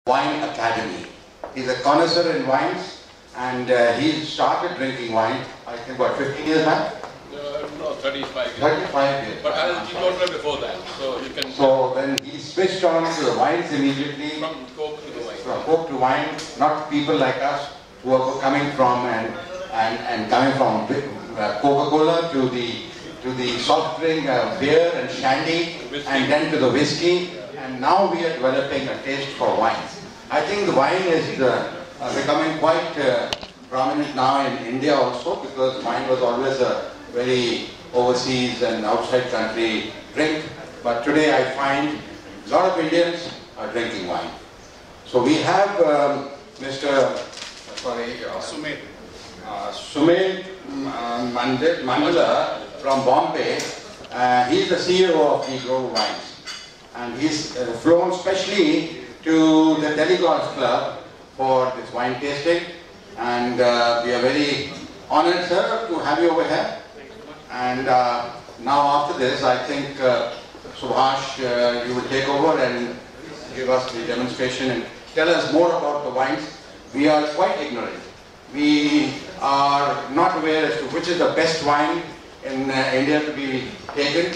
Wine Academy. He's a connoisseur in wines, and he started drinking wine, I think, what, 15 years back? No, 35 years. 35 years. But I was teetotaler before that, so you can... So then he switched on to the wines immediately. From Coke to the wine. From Coke to wine, not people like us who are coming from and coming from Coca-Cola to the soft drink, beer and shandy, whiskey. And then to the whiskey, and now we are developing a taste for wines. I think the wine is becoming quite prominent now in India also, because wine was always a very overseas and outside country drink, but today I find a lot of Indians are drinking wine. So we have Mr. Sumit Mandala from Bombay. He's the CEO of the Global Wines, and he's flown specially to the Delhi Golf Club for this wine tasting, and we are very honored, sir, to have you over here. And now after this, I think Subhash, you will take over and give us the demonstration and tell us more about the wines. We are quite ignorant. We are not aware as to which is the best wine in India to be taken.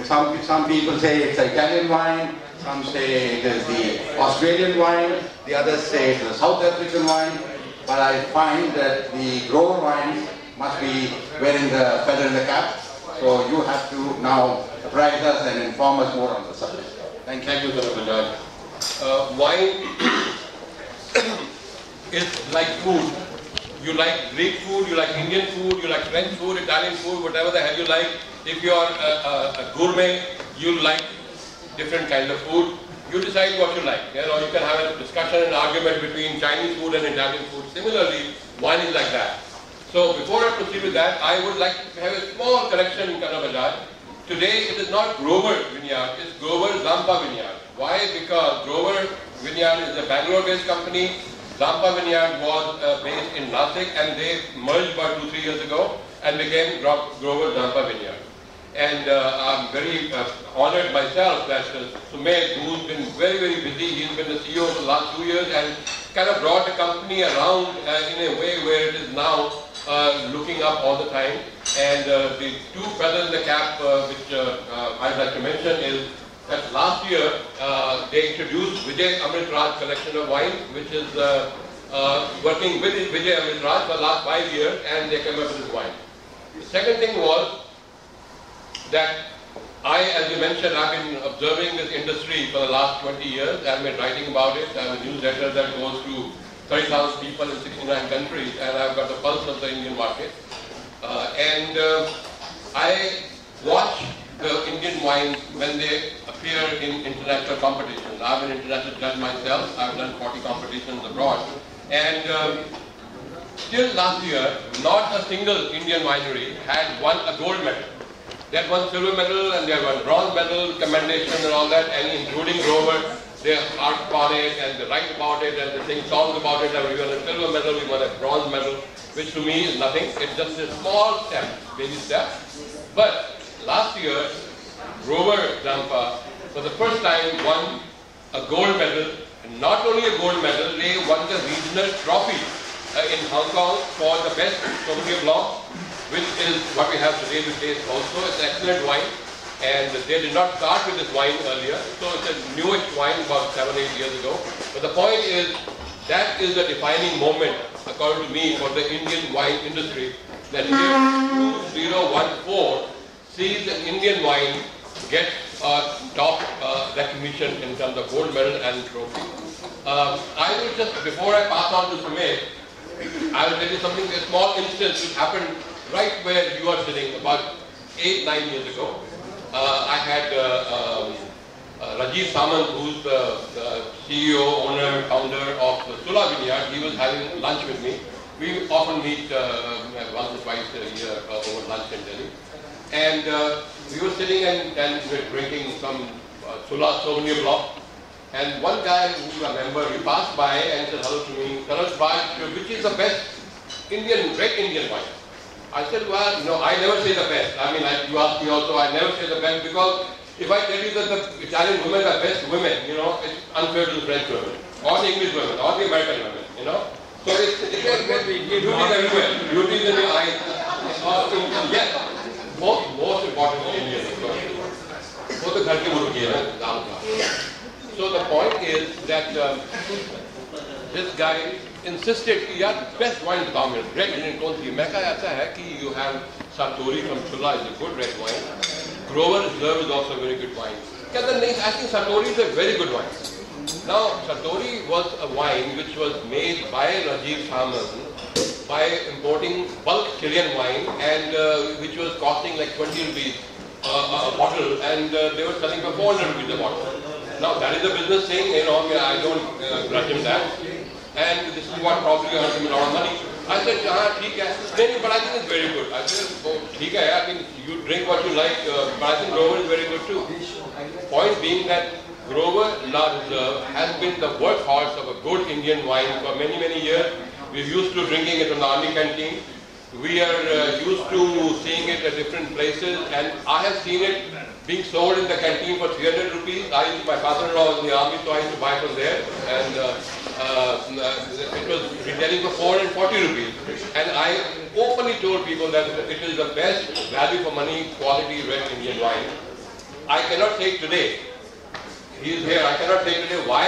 Some people say it's Italian wine, some say it is the Australian wine, the others say it's the South African wine, but I find that the grower wines must be wearing the feather in the cap. So you have to now apprise us and inform us more on the subject. Thank you, Bajaj. Wine is like food. You like Greek food, you like Indian food, you like French food, Italian food, whatever the hell you like. If you are a gourmet, you like different kinds of food. You decide what you like. You know, you can have a discussion and argument between Chinese food and Italian food. Similarly, wine is like that. So before I proceed with that, I would like to have a small correction in Bajaj. Today it is not Grover Vineyard, it's Grover Zampa Vineyard. Why? Because Grover Vineyard is a Bangalore-based company. Zampa Vineyard was based in Nashik, and they merged about 2-3 years ago and became Grover Zampa Vineyard. And I'm very honored myself that Sumit, who's been very, very busy, he's been the CEO for the last 2 years and kind of brought the company around in a way where it is now looking up all the time. And the two feathers in the cap which I'd like to mention is that last year they introduced Vijay Amrit Raj collection of wine, which is working with Vijay Amrit Raj for the last 5 years, and they came up with this wine. The second thing was that as you mentioned, I've been observing this industry for the last 20 years. I've been writing about it. I have a newsletter that goes to 30,000 people in 69 countries, and I've got the pulse of the Indian market. I watch the Indian wines when they appear in international competitions. I'm an international judge myself. I've done 40 competitions abroad. And till last year, not a single Indian winery had won a gold medal. They had won silver medal and they had won bronze medal, commendation and all that, and including Grover, they harp on it and they write about it and they sing songs about it. And we won a silver medal, we won a bronze medal, which to me is nothing. It's just a small step, baby step. But last year, Grover Zampa, for the first time, won a gold medal. And not only a gold medal, they won the regional trophy in Hong Kong for the best Sauvignon Blanc, which is what we have today to taste also. It's an excellent wine, and they did not start with this wine earlier, so it's a newish wine about 7-8 years ago. But the point is, that is the defining moment, according to me, for the Indian wine industry, that year 2014 sees the Indian wine get top recognition in terms of gold medal and trophy. I will just, before I pass on to Sumit, I will tell you something, a small instance which happened right where you are sitting about 8-9 years ago. I had Rajiv Samant, who's the CEO, owner, founder of the Sula Vineyard. He was having lunch with me. We often meet once or twice a year over lunch in Delhi. And we were sitting and we were drinking some Sula Sauvignon Blanc. And one guy who I remember, he passed by and said hello to me, Subhash, which is the best red Indian wine? I said, well, no, I never say the best. I mean, you asked me also, I never say the best because if I tell you that the Italian women are best women, you know, it's unfair to the French women. or the English women, or the American women, you know. So it's beauty is everywhere. Beauty is in your eyes. Yes, most important in India. So the point is that this guy insisted कि यार best wine बताओ मेरे red Indian कौन सी है? मैं कहा ऐसा है कि you have Satori from Chula is a good red wine. Grover Reserve is also a very good wine. कहता नहीं, I think Satori is a very good wine. Now Satori was a wine which was made by Rajiv Salman by importing bulk Chilean wine and which was costing like 20 rupees a bottle, and they were selling for 400 rupees a bottle. Now that is a business thing, you know, I don't grudge him that. And this is what probably earned him a lot of money. I said, ठीक है, but I think it's very good. I said, oh, ठीक है, I mean, you drink what you like, but I think Grover is very good too. Point being that Grover La Reserve has been the workhorse of a good Indian wine for many, many years. We're used to drinking it from the army canteen. We are used to seeing it at different places, and I have seen it being sold in the canteen for 300 rupees. My father-in-law was in the army, so I used to buy from there, and it was retailing for 440 rupees. And I openly told people that it is the best value for money quality red Indian wine. I cannot say it today. He is here. I cannot say it today. Why?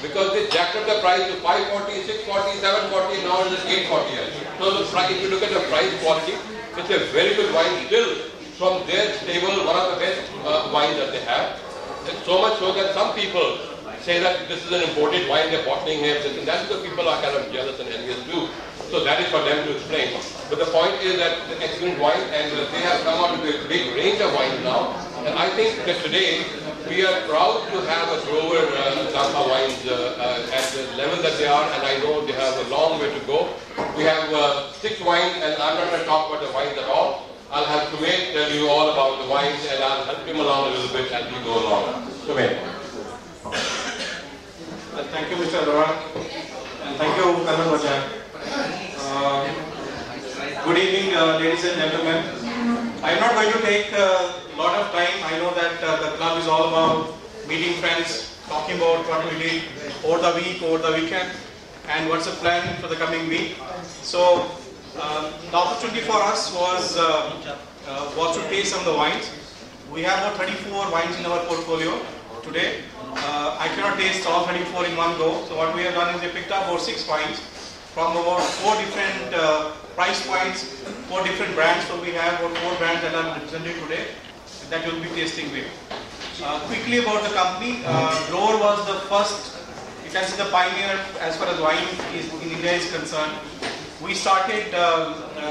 Because they jacked up the price to 540, 640, 740, now it is 840. So the price, if you look at the price quality, it's a very good wine. Still, from their stable, one of the best wines that they have. And so much so that some people say that this is an imported wine, they're bottling here, and that's because people are kind of jealous and envious too. So that is for them to explain. But the point is that the excellent wine, and they have come out with a big range of wines now. And I think that today, we are proud to have a Grover Zampa wines at the level that they are, and I know they have a long way to go. We have 6 wines, and I'm not going to talk about the wines at all. I'll have Sumit tell you all about the wines, and I'll help him along a little bit as we go along. Sumit. Thank you, Mr. Arora, and thank you, Kanan Vajan. Good evening, ladies and gentlemen. I'm not going to take a lot of time. I know that the club is all about meeting friends, talking about what we did over the week, over the weekend, and what's the plan for the coming week. So the opportunity for us was to taste some of the wines. We have about 34 wines in our portfolio today. I cannot taste all 34 in one go. So what we have done is we picked up about 6 wines from about 4 different price points, 4 different brands. So we have about 4 brands that are represented today that you'll be tasting with. Quickly about the company, Grover was the first, you can see the pioneer as far as wine in India is concerned. We started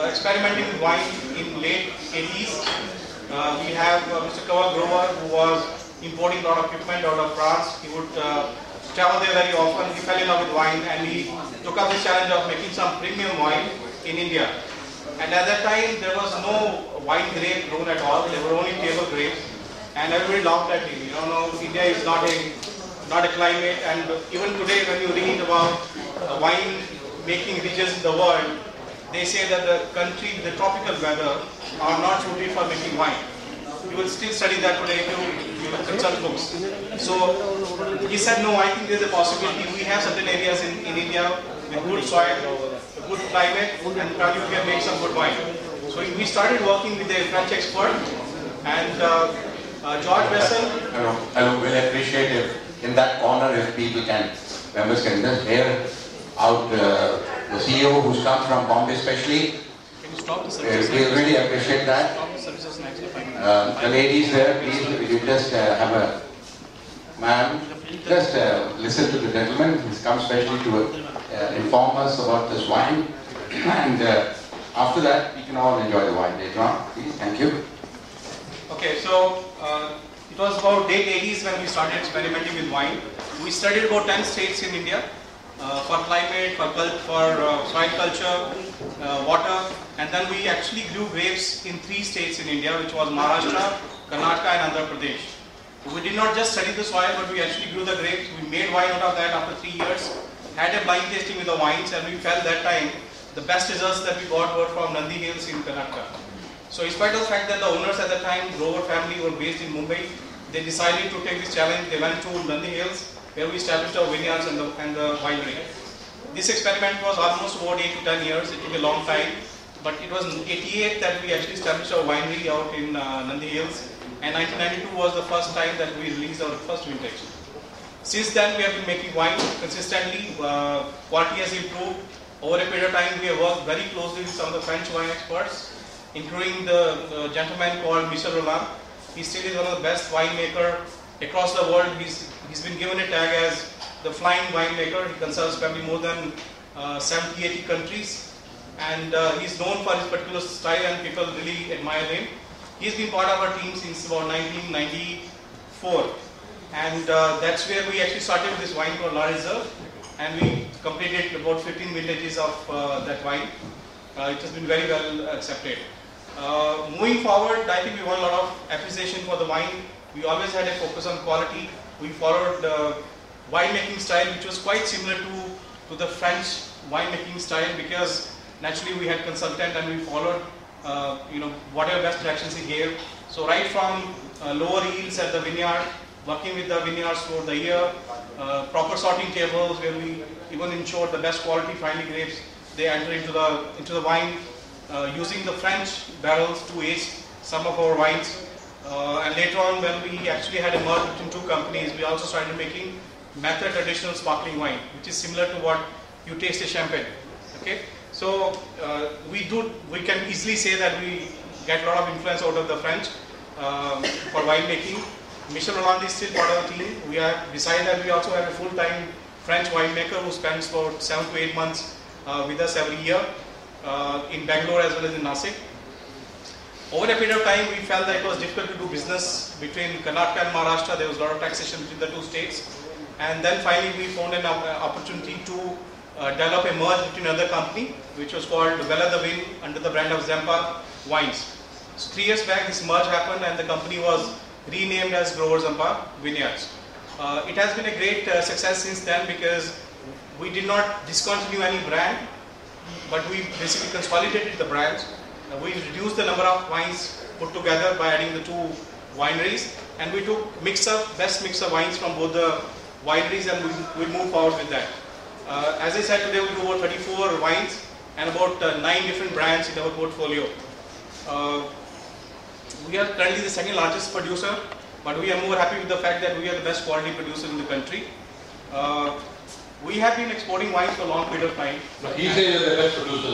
experimenting with wine in late 80s. We have Mr. Grover, who was importing a lot of equipment out of France. He would travel there very often. He fell in love with wine, and he took up the challenge of making some premium wine in India. And at that time, there was no wine grape grown at all. There were only table grapes, and everybody laughed at him. You know, India is not a climate, and even today, when you read about wine making regions in the world, they say that the country, the tropical weather, are not suited for making wine. You will still study that today if you consult books. So he said, no, I think there is a possibility. We have certain areas in India with good soil, good climate, and probably we can make some good wine. So we started working with a French expert, and George Vessel. I will appreciate if in that corner if people can, members can just hear out the CEO who's come from Bombay especially. Can you stop the services? We'll really appreciate that. Stop the services next to The ladies there, please, will you just have a, ma'am, just listen to the gentleman who's come specially to inform us about this wine, and after that we can all enjoy the wine later on. Please, thank you. Okay, so it was about late 80s when we started experimenting with wine. We studied about 10 states in India for climate, for soil culture, water, and then we actually grew grapes in 3 states in India, which was Maharashtra, Karnataka, and Andhra Pradesh. We did not just study the soil, but we actually grew the grapes. We made wine out of that after 3 years, had a blind tasting with the wines, and we felt that time the best results that we got were from Nandi Hills in Karnataka. So in spite of the fact that the owners at the time, Grover family, were based in Mumbai, they decided to take this challenge. They went to Nandi Hills where we established our vineyards and the winery. This experiment was almost about 8 to 10 years. It took a long time, but it was in '88 that we actually established our winery out in Nandi Hills, and 1992 was the first time that we released our first vintage. Since then, we have been making wine consistently. Quality has improved. Over a period of time, we have worked very closely with some of the French wine experts, including the gentleman called Michel Roland. He still is one of the best winemaker across the world. He's been given a tag as the flying winemaker. He consults probably more than 70, 80 countries, and he's known for his particular style, and people really admire him. He's been part of our team since about 1994, and that's where we actually started with this wine called La Reserve, and we completed about 15 vintages of that wine. It has been very well accepted. Moving forward, I think we won a lot of appreciation for the wine. We always had a focus on quality. We followed winemaking style, which was quite similar to the French winemaking style, because naturally we had consultant and we followed whatever best directions he gave. So right from lower yields at the vineyard, working with the vineyards for the year, proper sorting tables where we even ensured the best quality finely grapes they enter into the wine, using the French barrels to age some of our wines. And later on, when we actually had a merge between two companies, we also started making method traditional sparkling wine, which is similar to what you taste a champagne. Okay, so we can easily say that we get a lot of influence out of the French for winemaking. Michel Roland is still part of the team. Besides that, we also have a full-time French winemaker who spends about 7 to 8 months with us every year in Bangalore as well as in Nasik. Over a period of time, we felt that it was difficult to do business between Karnataka and Maharashtra. There was a lot of taxation between the two states. And then finally, we found an opportunity to develop a merge between another company, which was called delWine under the brand of Zampa Wines. So 3 years back, this merge happened and the company was renamed as Grower Zampa Vineyards. It has been a great success since then, because we did not discontinue any brand, but we basically consolidated the brands. We reduced the number of wines put together by adding the 2 wineries, and we took best mix of wines from both the wineries, and we moved forward with that. As I said, today we do about 34 wines and about 9 different brands in our portfolio. We are currently the second largest producer, but we are more happy with the fact that we are the best quality producer in the country. We have been exporting wines for a long period of time. No, he says you're the best producer.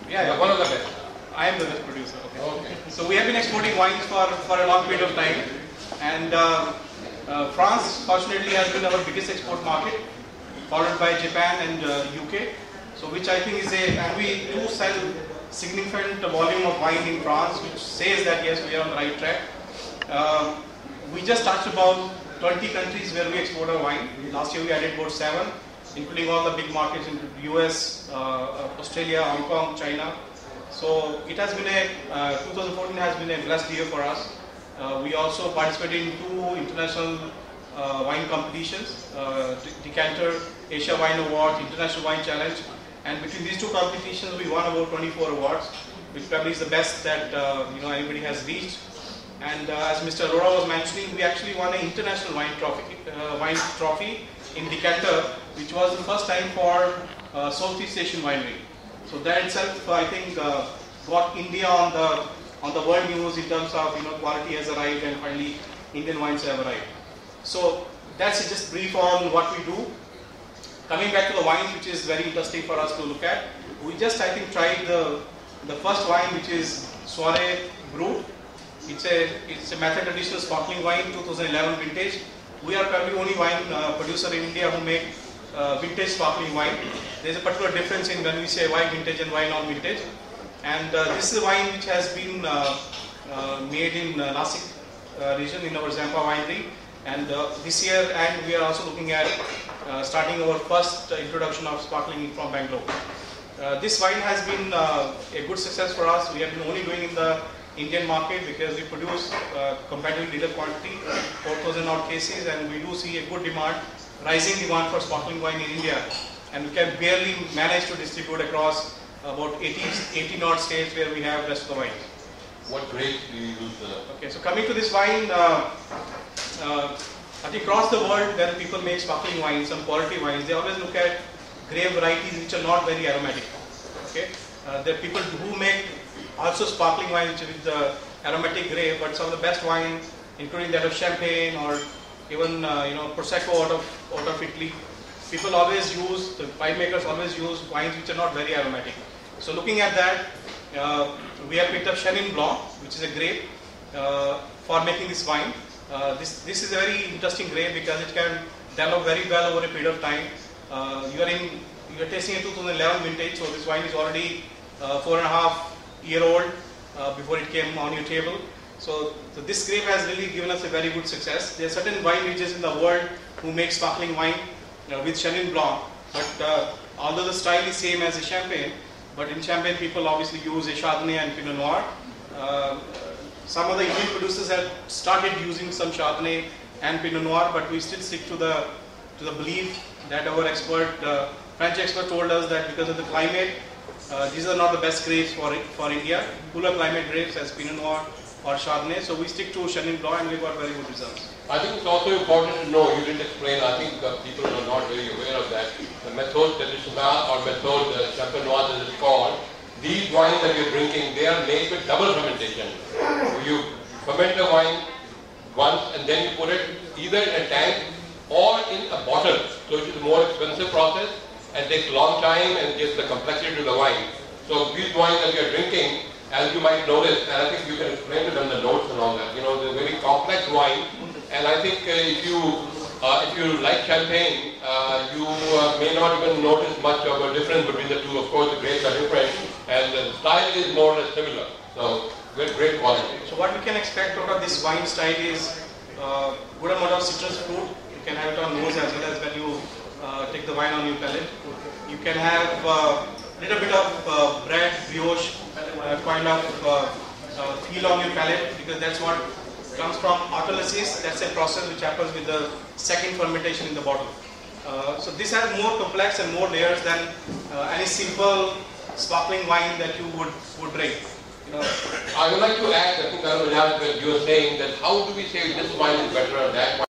Yeah, one of the best. I am the best producer. Okay. So we have been exporting wines for a long period of time, and France, fortunately, has been our biggest export market, followed by Japan and UK. So which I think is and we do sell significant volume of wine in France, which says that yes, we are on the right track. We just touched about 20 countries where we export our wine. Last year we added about 7, including all the big markets in the US, Australia, Hong Kong, China. So it has been 2014 has been a blessed year for us. We also participated in 2 international wine competitions, Decanter Asia Wine Award, International Wine Challenge, and between these 2 competitions we won about 24 awards, which probably is the best that anybody has reached. And as Mr. Arora was mentioning, we actually won an international wine trophy in Decanter, which was the first time for Southeast Asian winery. So that itself, I think, got India on the world news in terms of quality has arrived and finally Indian wines have arrived. So that's just brief on what we do. Coming back to the wines, which is very interesting for us to look at, we just I think tried the first wine, which is Soiree Brut. It's a method traditional sparkling wine, 2011 vintage. We are probably the only wine producer in India who make vintage sparkling wine. There's a particular difference in when we say wine vintage and wine non-vintage. And this is a wine which has been made in Nasik region in our Zampa winery. And this year, and we are also looking at starting our first introduction of sparkling from Bangalore. This wine has been a good success for us. We have been only doing in the Indian market because we produce comparatively little quantity, 4,000 odd cases, and we do see a good demand, rising demand for sparkling wine in India. And we can barely manage to distribute across about 80 odd states where we have rest of the wine. What grapes do you use? Okay, so coming to this wine, But across the world, when people make sparkling wines, some quality wines, they always look at grape varieties which are not very aromatic. Okay, there are people who make also sparkling wines with the aromatic grape, but some of the best wines, including that of Champagne or even Prosecco out of Italy, people always use, the winemakers always use wines which are not very aromatic. So looking at that, we have picked up Chenin Blanc, which is a grape for making this wine. This is a very interesting grape because it can develop very well over a period of time. You are tasting a 2011 vintage, so this wine is already 4.5-year old before it came on your table. So this grape has really given us a very good success. There are certain wine regions in the world who make sparkling wine with Chenin Blanc, but although the style is same as a Champagne, but in Champagne people obviously use a Chardonnay and Pinot Noir. Some of the Indian producers have started using some Chardonnay and Pinot Noir, but we still stick to the belief that our expert, French expert, told us that because of the climate, these are not the best grapes for India. Cooler climate grapes as Pinot Noir or Chardonnay, so we stick to Chenin Blanc and we got very good results. I think it's also important to know, you didn't explain, I think people are not very aware of that, the méthode traditionnelle or méthode champenoise as it's called. These wines that you're drinking, they are made with double fermentation. You ferment the wine once and then you put it either in a tank or in a bottle. So it is a more expensive process and takes a long time and gives the complexity to the wine. So these wines that you're drinking, as you might notice, and I think you can explain it in the notes and all that, they're very complex wine. And I think if you like Champagne, you may not even notice much of a difference between the two. Of course, the grapes are different and the style is more or less similar. So, great quality. So what we can expect out of this wine style is good amount of citrus fruit. You can have it on nose as well as when you take the wine on your palate. You can have a little bit of bread, brioche, kind of feel on your palate, because that's what comes from autolysis. That's a process which happens with the second fermentation in the bottle. So this has more complex and more layers than any simple sparkling wine that you would drink. I would like to add, I think that you were saying that how do we say this wine is better or that wine